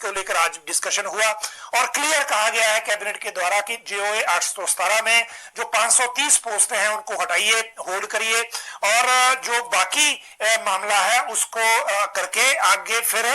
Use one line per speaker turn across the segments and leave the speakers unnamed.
इसको लेकर आज डिस्कशन हुआ और क्लियर कहा गया है कैबिनेट के द्वारा कि जेओए 817 में जो 530 पोस्टें हैं उनको हटाइए, होल्ड करिए और जो बाकी मामला है उसको करके आगे फिर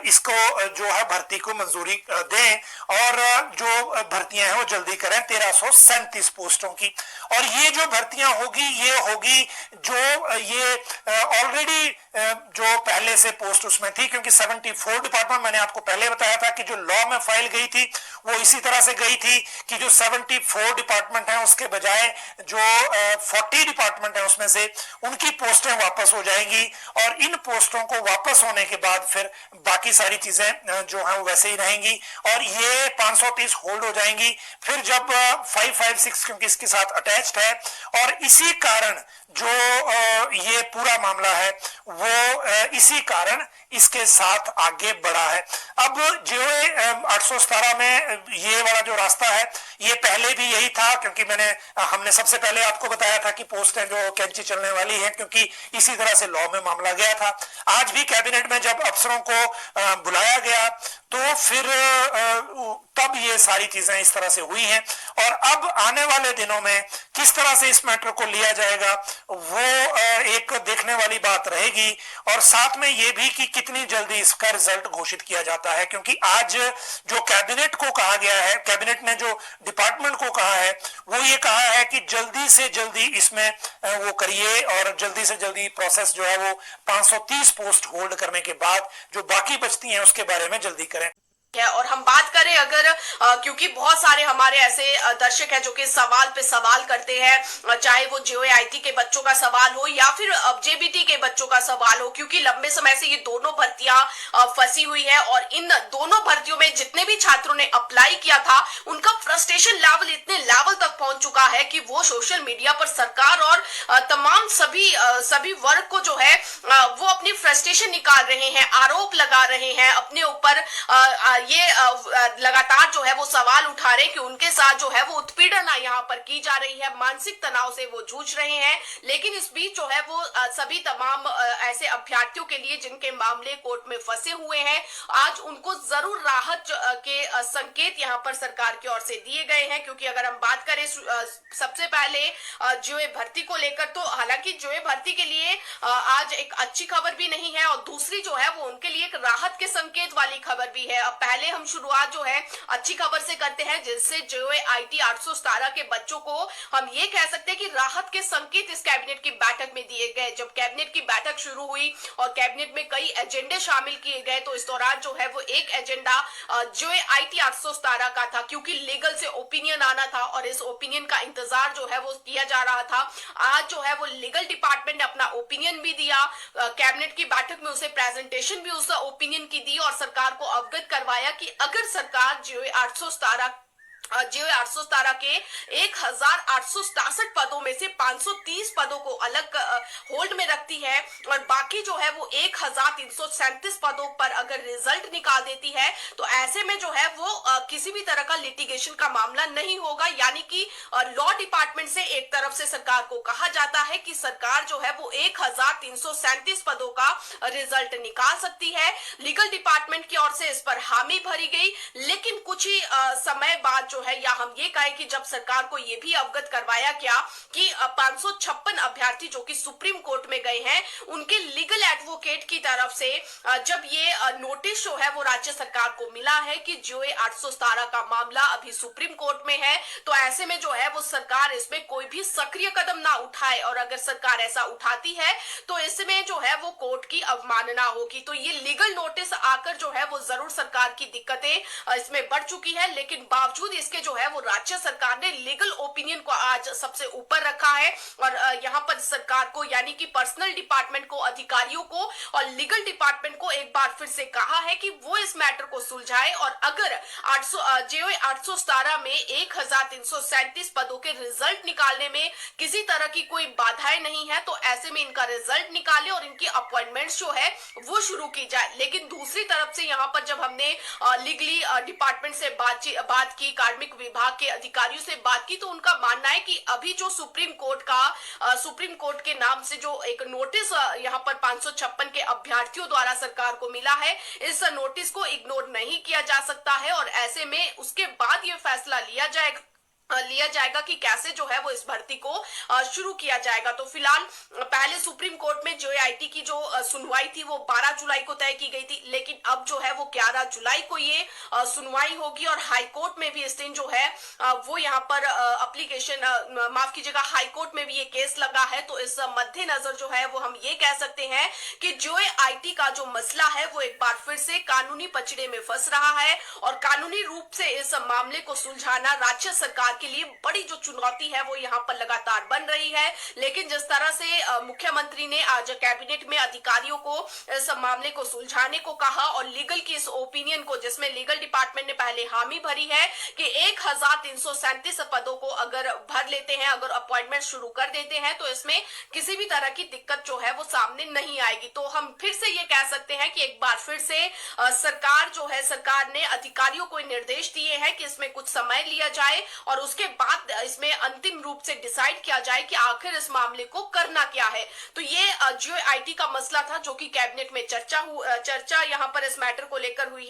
इसको जो है भर्ती को मंजूरी दें और जो भर्तियां हैं वो जल्दी करें 1337 पोस्टों की। और ये जो भर्तियां होगी ये होगी जो ये ऑलरेडी जो पहले से पोस्ट उसमें थी, क्योंकि 74 डिपार्टमेंट मैंने आपको पहले बताया था कि जो लॉ में फाइल गई थी वो इसी तरह से गई थी कि जो 74 डिपार्टमेंट है उसके बजाय जो 40 डिपार्टमेंट है उसमें से उनकी पोस्टें वापस हो जाएंगी और इन पोस्टों को वापस होने के बाद फिर बाकी सारी चीजें जो है वो वैसे ही रहेंगी और ये 530 होल्ड हो जाएंगी। फिर जब 556 क्योंकि इसके साथ अटैच्ड है और इसी कारण जो ये पूरा मामला है वो इसी कारण इसके साथ आगे बढ़ा है। अब जेओए 817 में ये वाला जो रास्ता है ये पहले भी यही था, क्योंकि हमने सबसे पहले आपको बताया था कि पोस्टें जो कैंची चलने वाली है क्योंकि इसी तरह से लॉ में मामला गया था। आज भी कैबिनेट में जब अफसरों को बुलाया गया तो फिर तब ये सारी चीजें इस तरह से हुई हैं और अब आने वाले दिनों में किस तरह से इस मैटर को लिया जाएगा वो एक देखने वाली बात रहेगी और साथ में ये भी कि कितनी जल्दी इसका रिजल्ट घोषित किया जाता है, क्योंकि आज जो कैबिनेट को कहा गया है, कैबिनेट ने जो डिपार्टमेंट को कहा है वो ये कहा है कि जल्दी से जल्दी इसमें वो करिए और जल्दी से जल्दी प्रोसेस जो है वो 530 पोस्ट होल्ड करने के बाद जो बाकी बचती हैं उसके बारे में जल्दी करें।
है। और हम बात करें अगर क्योंकि बहुत सारे हमारे ऐसे दर्शक हैं जो कि सवाल पे सवाल करते हैं, चाहे वो जेओआईटी के बच्चों का सवाल हो या फिर जेबीटी के बच्चों का सवाल हो, क्योंकि लंबे समय से ये दोनों भर्तियां फंसी हुई है और इन दोनों भर्तियों में जितने भी छात्रों ने अप्लाई किया था उनका फ्रस्ट्रेशन लेवल इतने लेवल तक पहुंच चुका है कि वो सोशल मीडिया पर सरकार और तमाम सभी वर्ग को जो है वो अपनी फ्रस्ट्रेशन निकाल रहे हैं, आरोप लगा रहे हैं अपने ऊपर, ये लगातार जो है वो सवाल उठा रहे हैं कि उनके साथ जो है वो उत्पीड़न यहाँ पर की जा रही है, मानसिक तनाव से वो जूझ रहे हैं। लेकिन इस बीच जो है वो सभी तमाम ऐसे अभ्यर्थियों के लिए जिनके मामले कोर्ट में फंसे हुए हैं, आज उनको जरूर राहत के संकेत यहाँ पर सरकार की ओर से दिए गए हैं। क्योंकि अगर हम बात करें सबसे पहले जेओए भर्ती को लेकर, तो हालांकि जेओए भर्ती के लिए आज एक अच्छी खबर भी नहीं है और दूसरी जो है वो उनके लिए एक राहत के संकेत वाली खबर भी है। अब पहले हम शुरुआत जो है अच्छी खबर से करते हैं, जिससे जेओआईटी 817 के बच्चों को हम ये कह सकते हैं कि राहत के संकेत इस कैबिनेट की बैठक में दिए गए। जब कैबिनेट की बैठक शुरू हुई और कैबिनेट में कई एजेंडे शामिल किए गए, तो इस दौरान जो है वो एक एजेंडा जेओआईटी 817 का था, क्योंकि लीगल से ओपिनियन आना था और इस ओपिनियन का इंतजार जो है वो किया जा रहा था। आज जो है वो लीगल डिपार्टमेंट ने अपना ओपिनियन भी दिया, कैबिनेट की बैठक में उसे प्रेजेंटेशन भी उस ओपिनियन की दी और सरकार को अवगत करवाया कि अगर सरकार जेओए 817 के 1867 पदों में से 530 पदों को अलग होल्ड में रखती है और बाकी जो है वो 1337 पदों पर अगर रिजल्ट निकाल देती है, तो ऐसे में जो है वो किसी भी तरह का लिटिगेशन का मामला नहीं होगा। यानी कि लॉ डिपार्टमेंट से एक तरफ से सरकार को कहा जाता है कि सरकार जो है वो 1337 पदों का रिजल्ट निकाल सकती है। लीगल डिपार्टमेंट की ओर से इस पर हामी भरी गई, लेकिन कुछ ही समय बाद जो है, या हम ये कहें कि जब सरकार को ये भी अवगत करवाया गया कि 556 अभ्यर्थी जो कि सुप्रीम कोर्ट में गए हैं, उनके लीगल एडवोकेट की तरफ से जब ये नोटिस जो है वो राज्य सरकार को मिला है कि जेओए 817 का मामला अभी सुप्रीम कोर्ट में है, तो ऐसे में जो है वो सरकार इसमें कोई भी सक्रिय कदम ना उठाए और अगर सरकार ऐसा उठाती है तो इसमें जो है वो कोर्ट की अवमानना होगी। तो ये लीगल नोटिस आकर जो है वो जरूर सरकार की दिक्कतें इसमें बढ़ चुकी है, लेकिन बावजूद इसके जो है वो राज्य सरकार ने लीगल ओपिनियन को आज सबसे ऊपर रखा है और यहाँ पर सरकार को यानी कि पर्सनल डिपार्टमेंट को, अधिकारियों को और लीगल डिपार्टमेंट को एक बार फिर से कहा है कि वो इस मैटर को सुलझाए और अगर जेओए 817 में 1337 पदों के रिजल्ट निकालने में किसी तरह की कोई बाधाएं नहीं है, तो ऐसे में इनका रिजल्ट निकाले और इनकी अपॉइंटमेंट्स जो है वो शुरू की जाए। लेकिन दूसरी तरफ से यहाँ पर जब हमने लीगली डिपार्टमेंट से बात की, कार्मिक विभाग के अधिकारियों से बात की तो उनका मानना है कि अभी जो सुप्रीम कोर्ट के नाम से जो एक नोटिस यहाँ पर 556 के अभ्यर्थियों द्वारा सरकार को मिला है, इस नोटिस को इग्नोर नहीं किया जा सकता है और ऐसे में उसके बाद ये फैसला लिया जाएगा कि कैसे जो है वो इस भर्ती को शुरू किया जाएगा। तो फिलहाल पहले सुप्रीम कोर्ट में जेओआईटी की जो सुनवाई थी वो 12 जुलाई को तय की गई थी, लेकिन अब जो है वो 11 जुलाई को ये सुनवाई होगी और हाई कोर्ट में भी इस दिन जो है वो यहाँ पर माफ कीजिएगा, हाई कोर्ट में भी ये केस लगा है। तो इस मद्देनजर जो है वो हम ये कह सकते हैं कि जेओआईटी का जो मसला है वो एक बार फिर से कानूनी पचड़े में फंस रहा है और कानूनी रूप से इस मामले को सुलझाना राज्य सरकार के लिए बड़ी जो चुनौती है वो यहाँ पर लगातार बन रही है। लेकिन जिस तरह से मुख्यमंत्री ने आज कैबिनेट में अधिकारियों को इस मामले को सुलझाने को कहा और लीगल की इस ओपिनियन को, जिसमें लीगल डिपार्टमेंट ने पहले हामी भरी है कि 1337 पदों को अगर भर लेते हैं, अगर अपॉइंटमेंट शुरू कर देते हैं तो इसमें किसी भी तरह की दिक्कत जो है वो सामने नहीं आएगी। तो हम फिर से ये कह सकते हैं कि एक बार फिर से सरकार ने अधिकारियों को निर्देश दिए हैं कि इसमें कुछ समय लिया जाए और उसके बाद इसमें अंतिम रूप से डिसाइड किया जाए कि आखिर इस मामले को करना क्या है। तो ये जेओआईटी का मसला था जो कि कैबिनेट में चर्चा यहाँ पर इस मैटर को लेकर हुई है।